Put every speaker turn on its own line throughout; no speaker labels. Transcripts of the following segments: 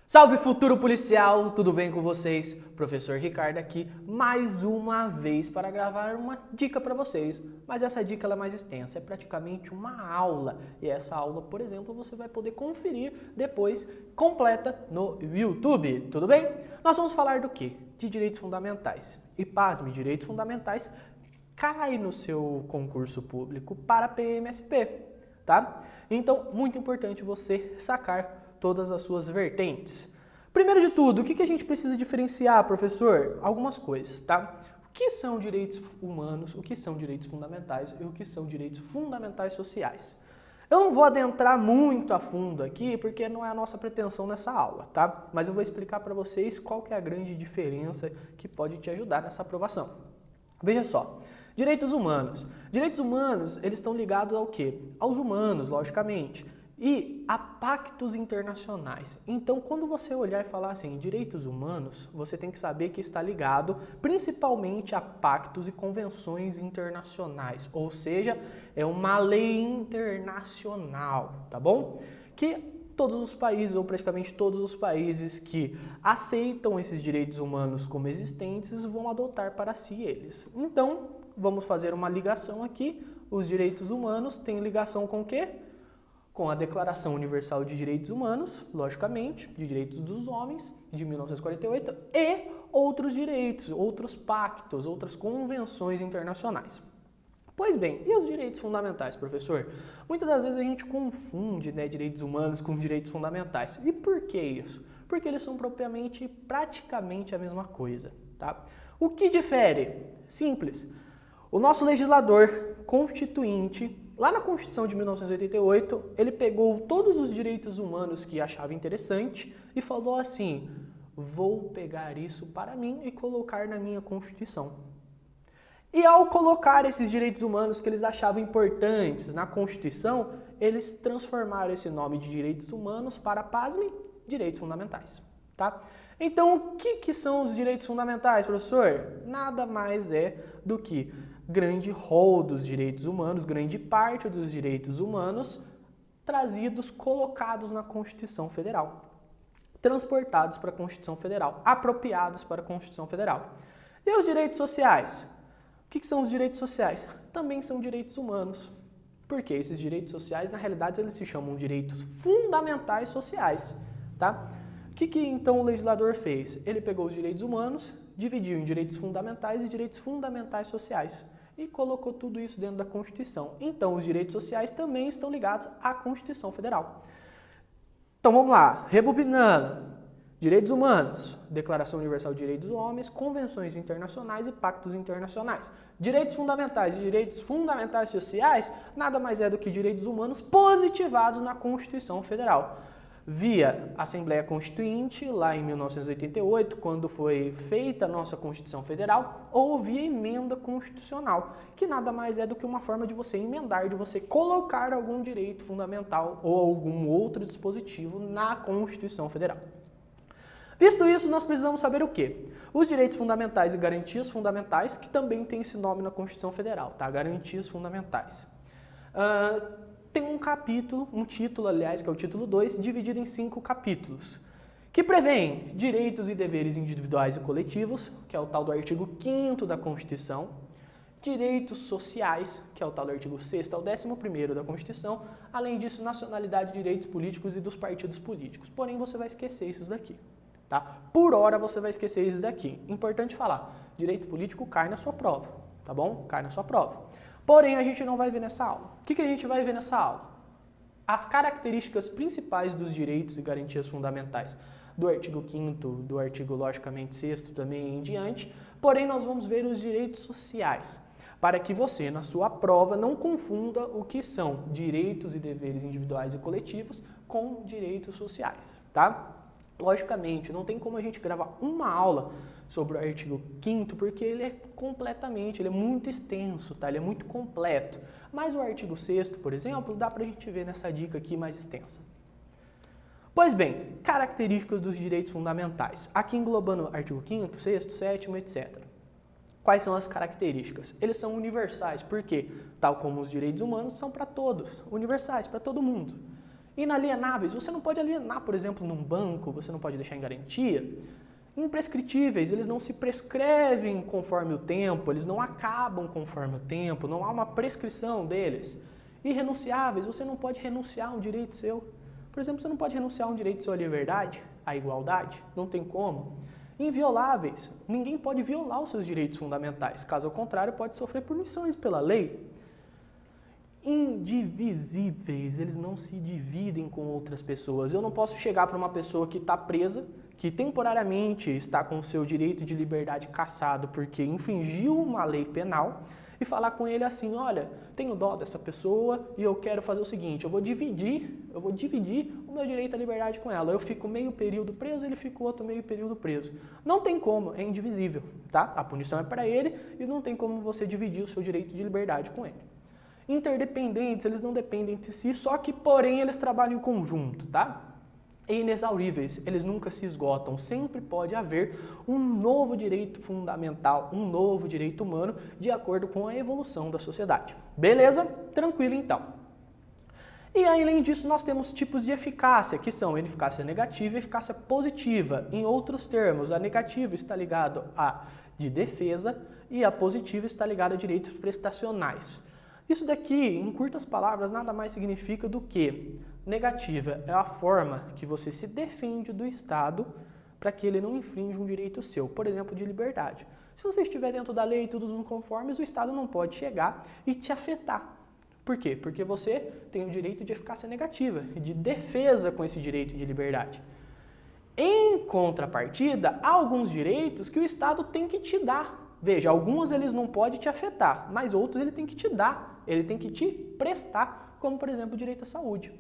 Salve futuro policial, tudo bem com vocês? Professor Ricardo aqui, mais uma vez para gravar uma dica para vocês. Mas essa dica ela é mais extensa, é praticamente uma aula. E essa aula, por exemplo, você vai poder conferir depois completa no YouTube, tudo bem? Nós vamos falar do quê? De direitos fundamentais. E pasme, direitos fundamentais cai no seu concurso público para PMSP, tá? Então, muito importante você sacar todas as suas vertentes. Primeiro de tudo, o que a gente precisa diferenciar, professor? Algumas coisas, tá? O que são direitos humanos, o que são direitos fundamentais e o que são direitos fundamentais sociais? Eu não vou adentrar muito a fundo aqui, porque não é a nossa pretensão nessa aula, tá? Mas eu vou explicar para vocês qual que é a grande diferença que pode te ajudar nessa aprovação. Veja só. Direitos humanos. Direitos humanos, eles estão ligados ao quê? Aos humanos, logicamente. E a pactos internacionais. Então, quando você olhar e falar assim, direitos humanos, você tem que saber que está ligado principalmente a pactos e convenções internacionais. Ou seja, é uma lei internacional, tá bom? Que todos os países, ou praticamente todos os países que aceitam esses direitos humanos como existentes, vão adotar para si eles. Então, vamos fazer uma ligação aqui. Os direitos humanos têm ligação com o quê? Com a Declaração Universal de Direitos Humanos, logicamente, de Direitos dos Homens, de 1948, e outros direitos, outros pactos, outras convenções internacionais. Pois bem, e os direitos fundamentais, professor? Muitas das vezes a gente confunde, direitos humanos com direitos fundamentais. E por que isso? Porque eles são praticamente a mesma coisa, tá? O que difere? Simples. O nosso legislador constituinte, lá na Constituição de 1988, ele pegou todos os direitos humanos que achava interessante e falou assim, vou pegar isso para mim e colocar na minha Constituição. E ao colocar esses direitos humanos que eles achavam importantes na Constituição, eles transformaram esse nome de direitos humanos para, pasme, direitos fundamentais. Tá? Então, o que são os direitos fundamentais, professor? Nada mais é do que grande rol dos direitos humanos, grande parte dos direitos humanos trazidos, colocados na Constituição Federal, transportados para a Constituição Federal, apropriados para a Constituição Federal. E os direitos sociais? O que são os direitos sociais? Também são direitos humanos. Porque esses direitos sociais, na realidade, eles se chamam direitos fundamentais sociais, tá? O que então o legislador fez? Ele pegou os direitos humanos, dividiu em direitos fundamentais e direitos fundamentais sociais e colocou tudo isso dentro da Constituição. Então, os direitos sociais também estão ligados à Constituição Federal. Então, vamos lá, rebobinando. Direitos humanos, Declaração Universal de Direitos dos Homens, convenções internacionais e pactos internacionais. Direitos fundamentais e direitos fundamentais sociais nada mais é do que direitos humanos positivados na Constituição Federal. Via Assembleia Constituinte, lá em 1988, quando foi feita a nossa Constituição Federal, ou via emenda constitucional, que nada mais é do que uma forma de você emendar, de você colocar algum direito fundamental ou algum outro dispositivo na Constituição Federal. Visto isso, nós precisamos saber o quê? Os direitos fundamentais e garantias fundamentais, que também tem esse nome na Constituição Federal, tá? Garantias fundamentais. Tem um capítulo, um título, aliás, que é o título 2, dividido em 5 capítulos, que prevêem direitos e deveres individuais e coletivos, que é o tal do artigo 5º da Constituição, direitos sociais, que é o tal do artigo 6º ao 11º da Constituição, além disso, nacionalidade, direitos políticos e dos partidos políticos. Porém, você vai esquecer esses daqui. Tá? Por hora você vai esquecer esses aqui. Importante falar, direito político cai na sua prova, tá bom? Cai na sua prova. Porém, a gente não vai ver nessa aula. O que a gente vai ver nessa aula? As características principais dos direitos e garantias fundamentais do artigo 5º, do artigo, logicamente, 6º também em diante. Porém, nós vamos ver os direitos sociais, para que você, na sua prova, não confunda o que são direitos e deveres individuais e coletivos com direitos sociais, tá? Logicamente, não tem como a gente gravar uma aula sobre o artigo 5º, porque ele é muito extenso, tá? Ele é muito completo. Mas o artigo 6º, por exemplo, dá pra gente ver nessa dica aqui mais extensa. Pois bem, características dos direitos fundamentais. Aqui englobando artigo 5º, 6º, 7º, etc. Quais são as características? Eles são universais, porque, tal como os direitos humanos, são para todos, universais, para todo mundo. Inalienáveis, você não pode alienar, por exemplo, num banco, você não pode deixar em garantia. Imprescritíveis, eles não se prescrevem conforme o tempo, eles não acabam conforme o tempo, não há uma prescrição deles. Irrenunciáveis, você não pode renunciar a um direito seu. Por exemplo, você não pode renunciar a um direito seu à liberdade, à igualdade, não tem como. Invioláveis, ninguém pode violar os seus direitos fundamentais, caso contrário pode sofrer punições pela lei. Indivisíveis, eles não se dividem com outras pessoas. Eu não posso chegar para uma pessoa que está presa, que temporariamente está com o seu direito de liberdade cassado porque infringiu uma lei penal, e falar com ele assim, olha, tenho dó dessa pessoa e eu quero fazer o seguinte, eu vou dividir o meu direito à liberdade com ela. Eu fico meio período preso, ele fica outro meio período preso. Não tem como, é indivisível, tá? A punição é para ele e não tem como você dividir o seu direito de liberdade com ele. Interdependentes, eles não dependem de si, só que, porém, eles trabalham em conjunto, tá? E inexauríveis, eles nunca se esgotam, sempre pode haver um novo direito fundamental, um novo direito humano, de acordo com a evolução da sociedade. Beleza? Tranquilo então. E além disso, nós temos tipos de eficácia, que são eficácia negativa e eficácia positiva. Em outros termos, a negativa está ligada a de defesa e a positiva está ligada a direitos prestacionais. Isso daqui, em curtas palavras, nada mais significa do que negativa é a forma que você se defende do Estado para que ele não infrinja um direito seu, por exemplo, de liberdade. Se você estiver dentro da lei e tudo nos conformes, o Estado não pode chegar e te afetar. Por quê? Porque você tem o direito de eficácia negativa, de defesa com esse direito de liberdade. Em contrapartida, há alguns direitos que o Estado tem que te dar. Veja, alguns eles não podem te afetar, mas outros ele tem que te dar, ele tem que te prestar, como por exemplo o direito à saúde.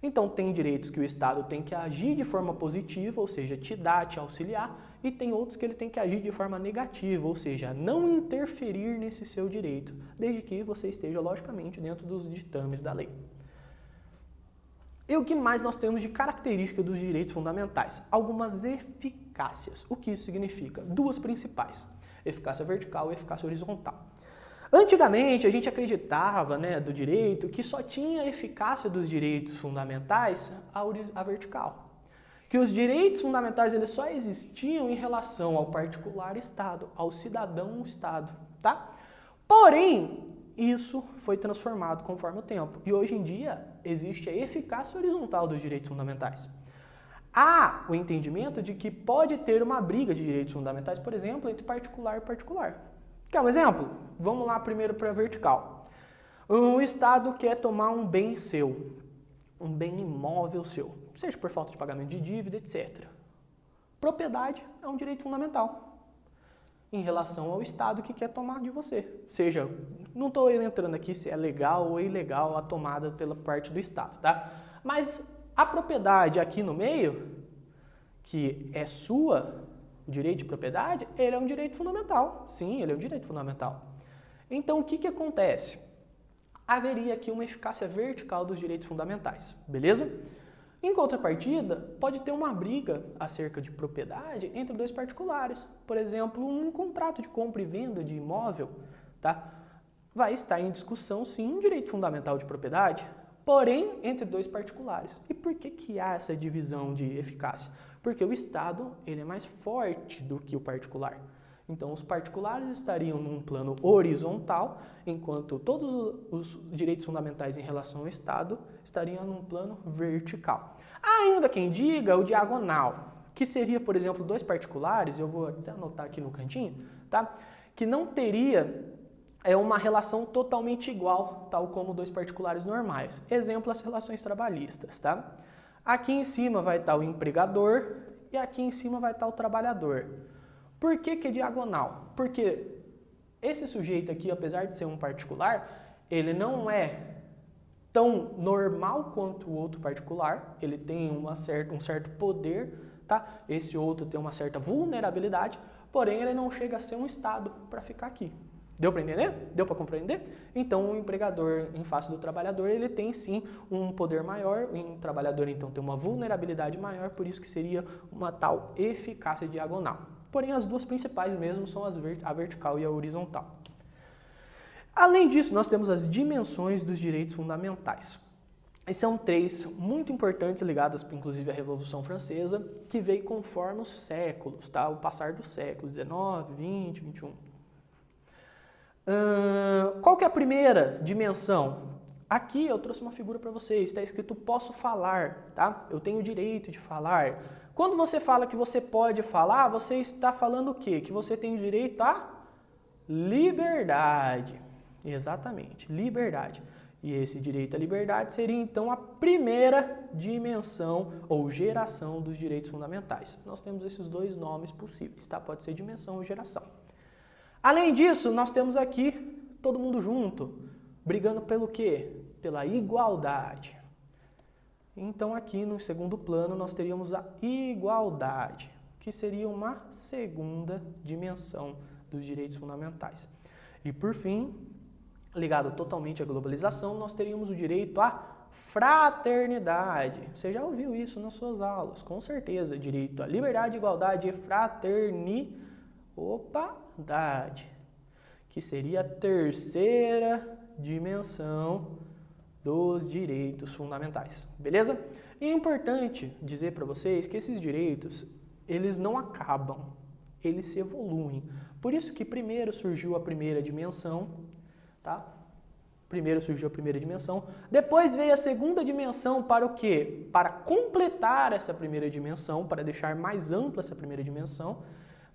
Então tem direitos que o Estado tem que agir de forma positiva, ou seja, te dar, te auxiliar, e tem outros que ele tem que agir de forma negativa, ou seja, não interferir nesse seu direito, desde que você esteja logicamente dentro dos ditames da lei. E o que mais nós temos de característica dos direitos fundamentais? Algumas eficácias. O que isso significa? Duas principais. Eficácia vertical e eficácia horizontal. Antigamente, a gente acreditava, do direito, que só tinha eficácia dos direitos fundamentais a vertical. Que os direitos fundamentais eles só existiam em relação ao particular Estado, ao cidadão Estado, tá? Porém, isso foi transformado conforme o tempo. E hoje em dia, existe a eficácia horizontal dos direitos fundamentais. Há o entendimento de que pode ter uma briga de direitos fundamentais, por exemplo, entre particular e particular. Quer um exemplo? Vamos lá primeiro para a vertical. O Estado quer tomar um bem seu, um bem imóvel seu, seja por falta de pagamento de dívida, etc. Propriedade é um direito fundamental em relação ao Estado que quer tomar de você. Seja, não estou entrando aqui se é legal ou ilegal a tomada pela parte do Estado, tá? Mas a propriedade aqui no meio, que é sua, o direito de propriedade, ele é um direito fundamental. Sim, ele é um direito fundamental. Então, o que acontece? Haveria aqui uma eficácia vertical dos direitos fundamentais, beleza? Em contrapartida, pode ter uma briga acerca de propriedade entre dois particulares. Por exemplo, um contrato de compra e venda de imóvel, tá? Vai estar em discussão, sim, um direito fundamental de propriedade, porém, entre dois particulares. E por que há essa divisão de eficácia? Porque o Estado ele é mais forte do que o particular. Então, os particulares estariam num plano horizontal, enquanto todos os direitos fundamentais em relação ao Estado estariam num plano vertical. Há ainda quem diga o diagonal, que seria, por exemplo, dois particulares, eu vou até anotar aqui no cantinho, tá? Que não teria uma relação totalmente igual, tal como dois particulares normais. Exemplo, as relações trabalhistas, tá? Aqui em cima vai estar o empregador e aqui em cima vai estar o trabalhador. Por que é diagonal? Porque esse sujeito aqui, apesar de ser um particular, ele não é tão normal quanto o outro particular, ele tem um certo poder, tá? Esse outro tem uma certa vulnerabilidade, porém ele não chega a ser um Estado para ficar aqui. Deu para entender? Deu para compreender? Então, o empregador, em face do trabalhador, ele tem sim um poder maior, o trabalhador então tem uma vulnerabilidade maior, por isso que seria uma tal eficácia diagonal. Porém, as duas principais mesmo são a vertical e a horizontal. Além disso, nós temos as dimensões dos direitos fundamentais. E são três muito importantes, ligadas inclusive à Revolução Francesa, que veio conforme os séculos, tá? O passar dos séculos, 19, 20, 21. Qual que é a primeira dimensão? Aqui eu trouxe uma figura para vocês, está escrito posso falar, tá? Eu tenho o direito de falar. Quando você fala que você pode falar, você está falando o quê? Que você tem o direito à liberdade. Exatamente, liberdade. E esse direito à liberdade seria então a primeira dimensão ou geração dos direitos fundamentais. Nós temos esses dois nomes possíveis, tá? Pode ser dimensão ou geração. Além disso, nós temos aqui todo mundo junto, brigando pelo quê? Pela igualdade. Então aqui no segundo plano nós teríamos a igualdade, que seria uma segunda dimensão dos direitos fundamentais. E por fim, ligado totalmente à globalização, nós teríamos o direito à fraternidade. Você já ouviu isso nas suas aulas, com certeza. Direito à liberdade, igualdade e fraternidade, que seria a terceira dimensão dos direitos fundamentais. Beleza? E é importante dizer para vocês que esses direitos, eles não acabam, eles se evoluem. Por isso que primeiro surgiu a primeira dimensão, tá? Primeiro surgiu a primeira dimensão, depois veio a segunda dimensão para o quê? Para completar essa primeira dimensão, para deixar mais ampla essa primeira dimensão.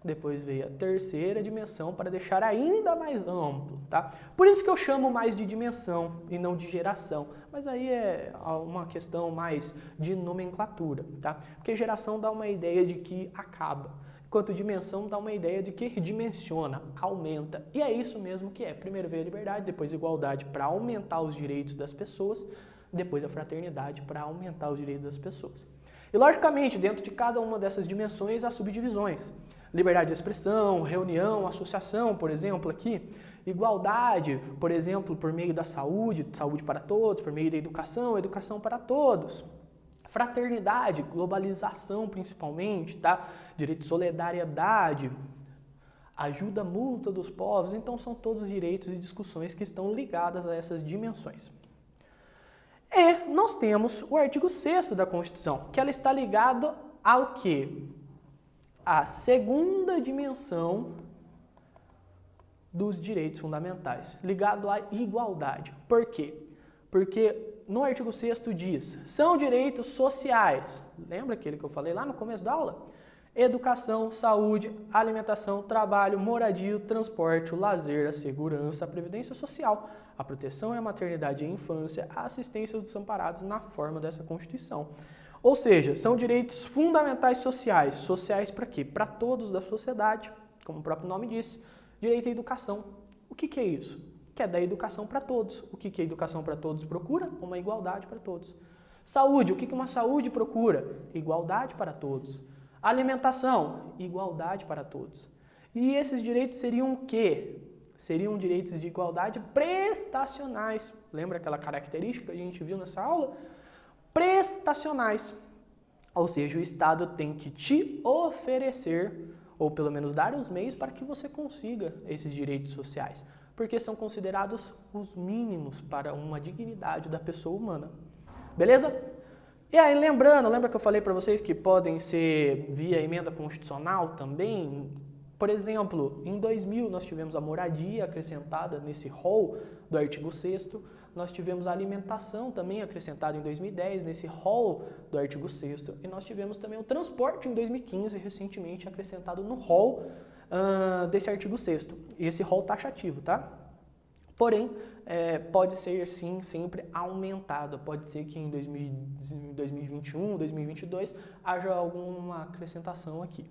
Depois veio a terceira dimensão para deixar ainda mais amplo, tá? Por isso que eu chamo mais de dimensão e não de geração. Mas aí é uma questão mais de nomenclatura, tá? Porque geração dá uma ideia de que acaba, enquanto dimensão dá uma ideia de que dimensiona, aumenta. E é isso mesmo que é. Primeiro veio a liberdade, depois a igualdade para aumentar os direitos das pessoas, depois a fraternidade para aumentar os direitos das pessoas. E logicamente, dentro de cada uma dessas dimensões há subdivisões. Liberdade de expressão, reunião, associação, por exemplo, aqui. Igualdade, por exemplo, por meio da saúde, saúde para todos, por meio da educação, educação para todos. Fraternidade, globalização principalmente, tá? Direito de solidariedade, ajuda mútua dos povos. Então, são todos direitos e discussões que estão ligadas a essas dimensões. E nós temos o artigo 6º da Constituição, que ela está ligado ao quê? A segunda dimensão dos direitos fundamentais, ligado à igualdade. Por quê? Porque no artigo 6º diz, são direitos sociais. Lembra aquele que eu falei lá no começo da aula? Educação, saúde, alimentação, trabalho, moradia, transporte, o lazer, a segurança, a previdência social, a proteção e a maternidade e a infância, a assistência aos desamparados na forma dessa Constituição. Ou seja, são direitos fundamentais sociais. Sociais para quê? Para todos da sociedade, como o próprio nome diz. Direito à educação. O que é isso? Que é dar educação para todos. O que a educação para todos procura? Uma igualdade para todos. Saúde. O que uma saúde procura? Igualdade para todos. Alimentação. Igualdade para todos. E esses direitos seriam o quê? Seriam direitos de igualdade prestacionais. Lembra aquela característica que a gente viu nessa aula? Prestacionais, ou seja, o Estado tem que te oferecer, ou pelo menos dar os meios para que você consiga esses direitos sociais, porque são considerados os mínimos para uma dignidade da pessoa humana. Beleza? E aí, lembra que eu falei para vocês que podem ser via emenda constitucional também? Por exemplo, em 2000 nós tivemos a moradia acrescentada nesse rol do artigo 6º, nós tivemos a alimentação também acrescentada em 2010, nesse rol do artigo 6º, e nós tivemos também o transporte em 2015, recentemente acrescentado no rol desse artigo 6º. E esse rol taxativo, tá? Porém, pode ser sim sempre aumentado, pode ser que em 2021, 2022 haja alguma acrescentação aqui.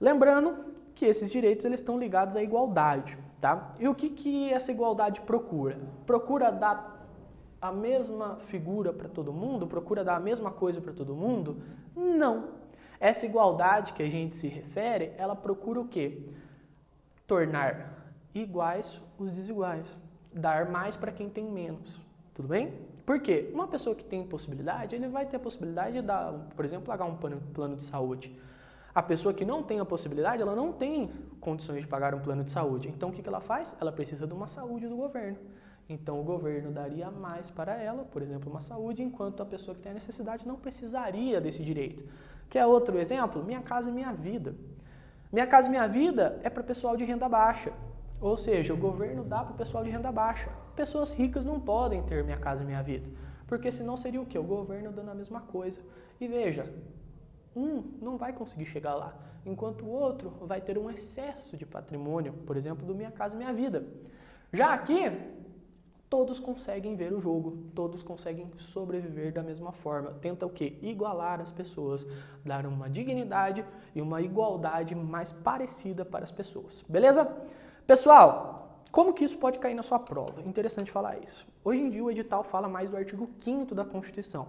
Lembrando que esses direitos eles estão ligados à igualdade, tá? E o que essa igualdade procura? Procura dar a mesma figura para todo mundo? Procura dar a mesma coisa para todo mundo? Não. Essa igualdade que a gente se refere, ela procura o quê? Tornar iguais os desiguais. Dar mais para quem tem menos. Tudo bem? Por quê? Uma pessoa que tem possibilidade, ele vai ter a possibilidade de dar, por exemplo, pagar um plano de saúde. A pessoa que não tem a possibilidade, ela não tem condições de pagar um plano de saúde. Então, o que ela faz? Ela precisa de uma saúde do governo. Então o governo daria mais para ela, por exemplo, uma saúde, enquanto a pessoa que tem a necessidade não precisaria desse direito. Quer outro exemplo? Minha Casa Minha Vida. Minha Casa Minha Vida é para pessoal de renda baixa. Ou seja, o governo dá para o pessoal de renda baixa. Pessoas ricas não podem ter Minha Casa Minha Vida. Porque senão seria o quê? O governo dando a mesma coisa. E veja, um não vai conseguir chegar lá, enquanto o outro vai ter um excesso de patrimônio, por exemplo, do Minha Casa Minha Vida. Já aqui, todos conseguem ver o jogo, todos conseguem sobreviver da mesma forma. Tenta o quê? Igualar as pessoas, dar uma dignidade e uma igualdade mais parecida para as pessoas. Beleza? Pessoal, como que isso pode cair na sua prova? Interessante falar isso. Hoje em dia o edital fala mais do artigo 5º da Constituição.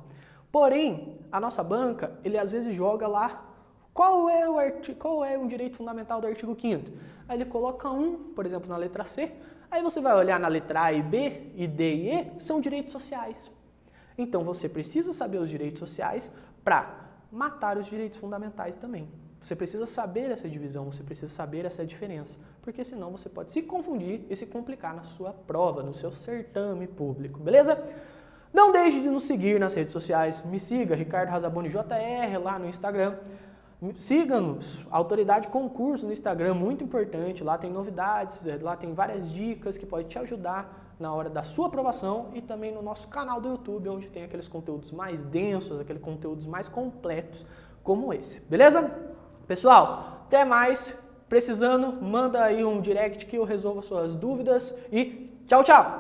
Porém, a nossa banca, ele às vezes joga lá qual é um direito fundamental do artigo 5º. Aí ele coloca um, por exemplo, na letra C. Aí você vai olhar na letra A e B, e D e E, são direitos sociais. Então você precisa saber os direitos sociais para matar os direitos fundamentais também. Você precisa saber essa divisão, você precisa saber essa diferença, porque senão você pode se confundir e se complicar na sua prova, no seu certame público, beleza? Não deixe de nos seguir nas redes sociais, me siga, Ricardo Razaboni JR lá no Instagram. Siga-nos, Autoridade Concurso no Instagram, muito importante, lá tem novidades, lá tem várias dicas que podem te ajudar na hora da sua aprovação e também no nosso canal do YouTube, onde tem aqueles conteúdos mais densos, aqueles conteúdos mais completos como esse, beleza? Pessoal, até mais, precisando, manda aí um direct que eu resolvo suas dúvidas e tchau, tchau!